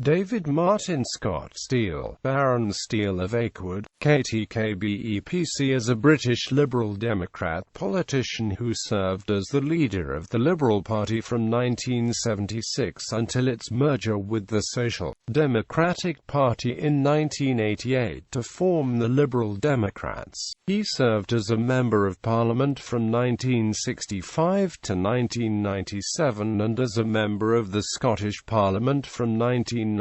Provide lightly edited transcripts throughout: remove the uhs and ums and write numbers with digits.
David Martin Scott Steel, Baron Steel of Aikwood, KBE PC, is a British Liberal Democrat politician who served as the leader of the Liberal Party from 1976 until its merger with the Social Democratic Party in 1988 to form the Liberal Democrats. He served as a Member of Parliament from 1965 to 1997 and as a Member of the Scottish Parliament from 1999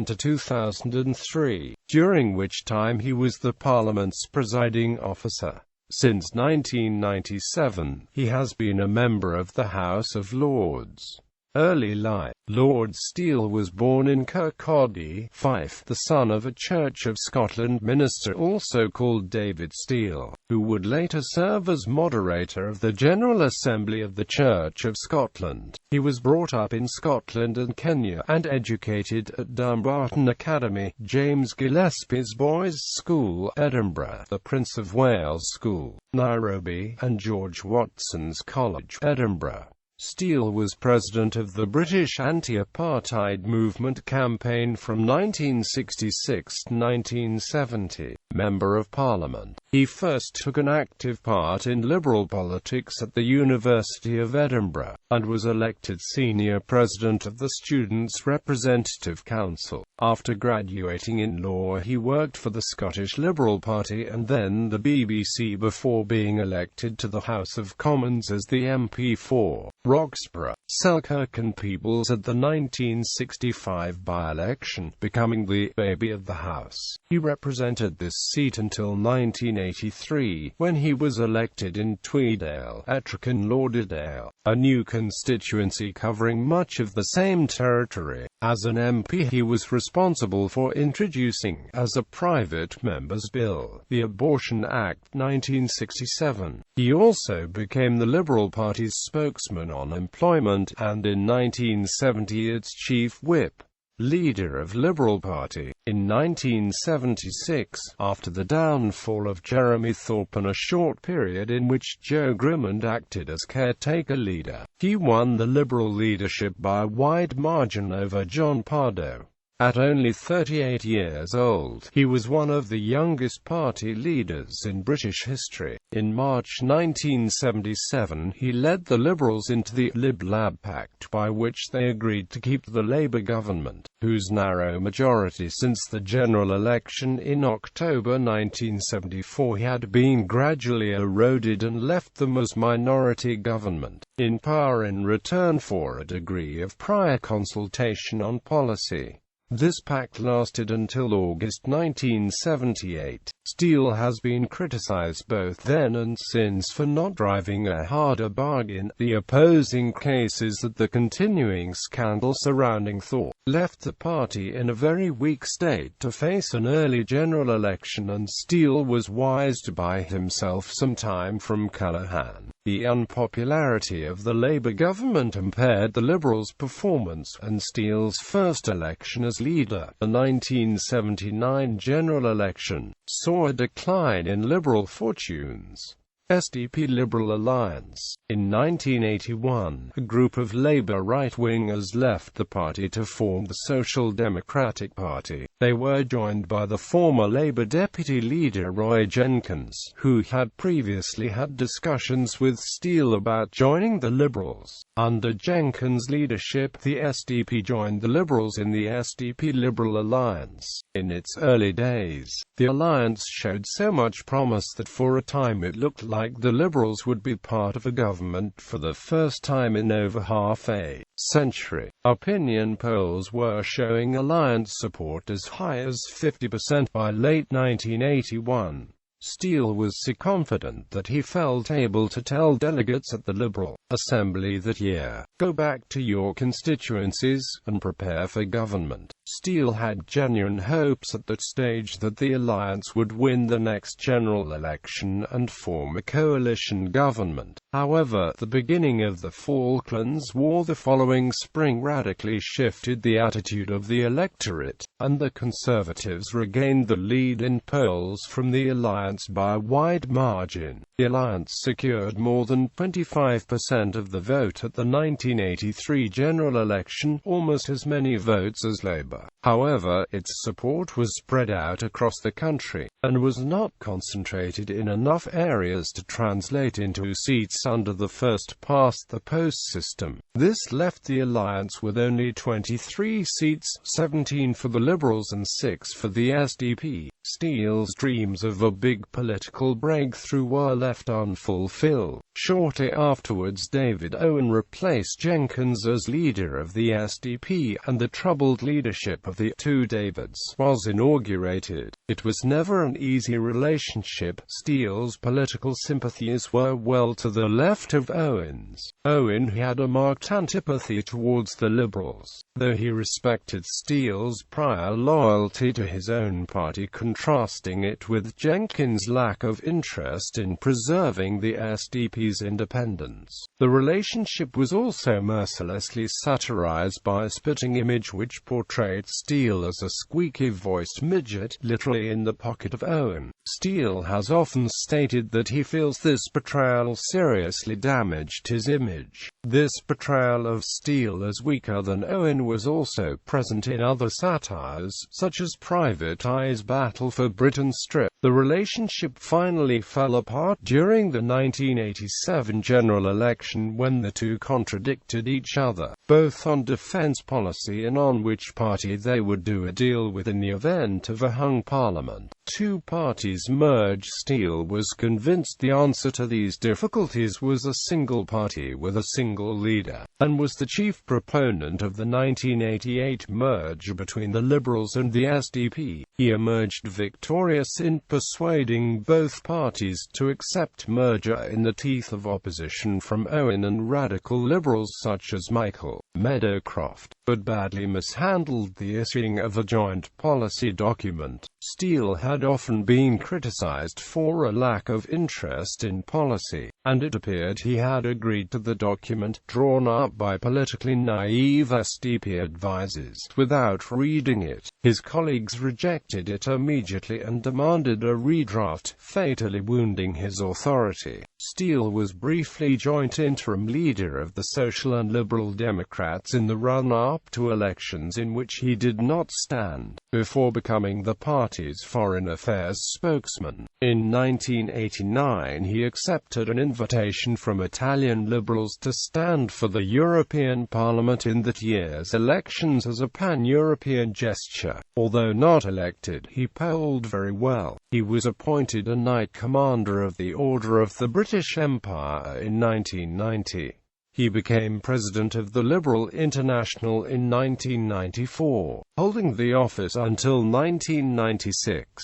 to 2003, during which time he was the Parliament's presiding officer. Since 1997, he has been a member of the House of Lords. Early life. Lord Steel was born in Kirkcaldy, Fife, the son of a Church of Scotland minister also called David Steel, who would later serve as moderator of the General Assembly of the Church of Scotland. He was brought up in Scotland and Kenya, and educated at Dumbarton Academy, James Gillespie's Boys' School, Edinburgh, the Prince of Wales School, Nairobi, and George Watson's College, Edinburgh. Steel was president of the British anti-apartheid movement campaign from 1966 to 1970. Member of Parliament. He first took an active part in Liberal politics at the University of Edinburgh, and was elected senior president of the Students' Representative Council. After graduating in law, he worked for the Scottish Liberal Party and then the BBC before being elected to the House of Commons as the MP for Roxburgh, Selkirk and Peebles at the 1965 by-election, becoming the baby of the House. He represented this seat until 1983, when he was elected in Tweeddale, Ettrick Lauderdale, a new constituency covering much of the same territory. As an MP, he was responsible for introducing, as a private member's bill, the Abortion Act 1967. He also became the Liberal Party's spokesman on employment, and in 1970 its chief whip. Leader of Liberal Party. In 1976, after the downfall of Jeremy Thorpe and a short period in which Joe Grimond acted as caretaker leader, he won the Liberal leadership by a wide margin over John Pardoe. At only 38 years old, he was one of the youngest party leaders in British history. In March 1977, he led the Liberals into the Lib Lab Pact, by which they agreed to keep the Labour government, whose narrow majority since the general election in October 1974 had been gradually eroded, and left them as minority government, in power in return for a degree of prior consultation on policy. This pact lasted until August 1978. Steel has been criticized both then and since for not driving a harder bargain. The opposing case is that the continuing scandal surrounding Thorpe left the party in a very weak state to face an early general election, and Steel was wise to buy himself some time from Callaghan. The unpopularity of the Labour government impaired the Liberals' performance, and Steel's first election as leader, the 1979 general election, saw a decline in Liberal fortunes. SDP Liberal Alliance. In 1981, a group of Labour right-wingers left the party to form the Social Democratic Party. They were joined by the former Labour deputy leader Roy Jenkins, who had previously had discussions with Steel about joining the Liberals. Under Jenkins' leadership, the SDP joined the Liberals in the SDP Liberal Alliance. In its early days, the alliance showed so much promise that for a time it looked like the Liberals would be part of a government for the first time in over half a century. Opinion polls were showing alliance support as high as 50% by late 1981. Steel was so confident that he felt able to tell delegates at the Liberal Assembly that year, "Go back to your constituencies, and prepare for government." Steel had genuine hopes at that stage that the alliance would win the next general election and form a coalition government. However, the beginning of the Falklands War the following spring radically shifted the attitude of the electorate, and the Conservatives regained the lead in polls from the Alliance by a wide margin. The Alliance secured more than 25% of the vote at the 1983 general election, almost as many votes as Labour. However, its support was spread out across the country, and was not concentrated in enough areas to translate into seats under the first-past-the-post system. This left the Alliance with only 23 seats, 17 for the Liberals and 6 for the SDP. Steele's dreams of a big political breakthrough were left unfulfilled. Shortly afterwards, David Owen replaced Jenkins as leader of the SDP, and the troubled leadership of the two Davids was inaugurated. It was never an easy relationship. Steele's political sympathies were well to the left of Owen's. Owen had a marked antipathy towards the Liberals, though he respected Steele's prior loyalty to his own party, contrasting it with Jenkins' lack of interest in preserving the SDP's independence. The relationship was also mercilessly satirized by a spitting image which portrayed Steele as a squeaky-voiced midget, literally in the pocket of Owen. Steele has often stated that he feels this portrayal seriously damaged his image. This portrayal of Steele as weaker than Owen was also present in other satires, such as Private Eye's Battle for Britain strip. The relationship finally fell apart during the 1987 general election when the two contradicted each other, both on defense policy and on which party they would do a deal with in the event of a hung parliament. Two parties merged. Steele was convinced the answer to these difficulties was a single party with a single leader, and was the chief proponent of the 1988 merger between the Liberals and the SDP. He emerged victorious in persuading both parties to accept merger in the teeth of opposition from Owen and radical Liberals such as Michael Meadowcroft, but badly mishandled the issuing of a joint policy document. Steele had often been criticized for a lack of interest in policy, and it appeared he had agreed to the document, drawn up by politically naive SDP advisers, without reading it. His colleagues rejected it immediately and demanded a redraft, fatally wounding his authority. Steele was briefly joint interim leader of the Social and Liberal Democrats in the run-up to elections in which he did not stand, before becoming the party's foreign affairs spokesman. In 1989 he accepted an invitation from Italian Liberals to stand for the European Parliament in that year's elections as a pan-European gesture. Although not elected, he polled very well. He was appointed a Knight Commander of the Order of the British Empire in 1990. He became president of the Liberal International in 1994, holding the office until 1996.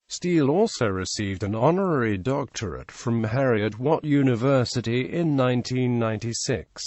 Steele also received an honorary doctorate from Heriot-Watt University in 1996.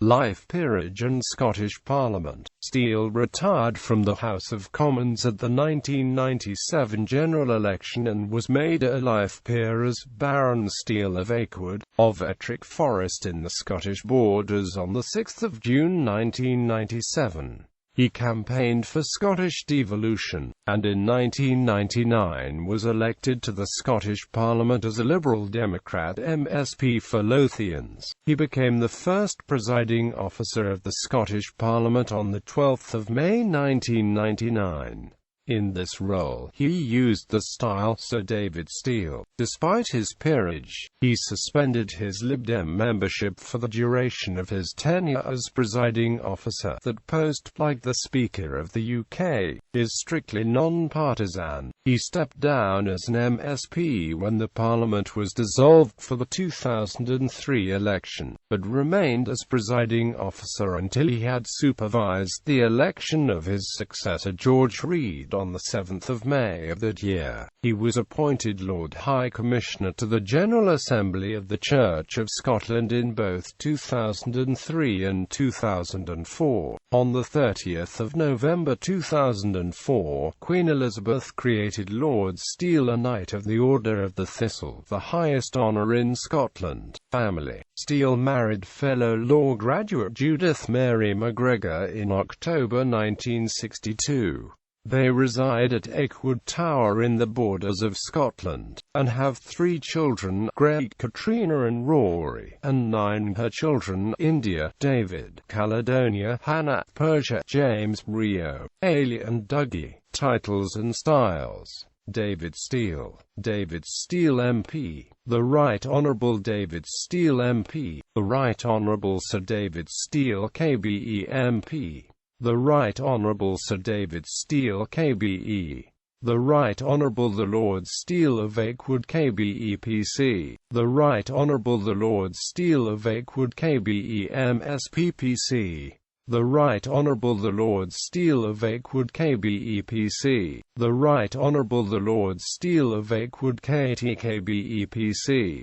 Life peerage and Scottish Parliament. Steele retired from the House of Commons at the 1997 general election and was made a life peer as Baron Steel of Aikwood, of Ettrick Forest in the Scottish Borders on 6 June 1997. He campaigned for Scottish devolution, and in 1999 was elected to the Scottish Parliament as a Liberal Democrat MSP for Lothians. He became the first presiding officer of the Scottish Parliament on 12 May 1999. In this role, he used the style Sir David Steele. Despite his peerage, he suspended his Lib Dem membership for the duration of his tenure as presiding officer. That post, like the Speaker of the UK, is strictly non-partisan. He stepped down as an MSP when the Parliament was dissolved for the 2003 election, but remained as presiding officer until he had supervised the election of his successor George Reid on 7 May of that year. He was appointed Lord High Commissioner to the General Assembly of the Church of Scotland in both 2003 and 2004. On 30 November 2004, Queen Elizabeth created Lord Steele a Knight of the Order of the Thistle, the highest honour in Scotland. Family. Steele married fellow law graduate Judith Mary MacGregor in October 1962. They reside at Aikwood Tower in the borders of Scotland, and have 3 children, Greg, Katrina and Rory, and 9 her children, India, David, Caledonia, Hannah, Persia, James, Rio, Ailey and Dougie. Titles and styles. David Steele. David Steele MP. The Right Honourable David Steele MP. The Right Honourable Sir David Steele KBE MP. The Right Honourable Sir David Steele KBE. The Right Honourable the Lord Steel of Aikwood KBE PC. The Right Honourable the Lord Steel of Aikwood KBE MSPPC. The Right Honourable the Lord Steel of Aikwood KBE PC. The Right Honourable the Lord Steel of Aikwood KT KBE PC.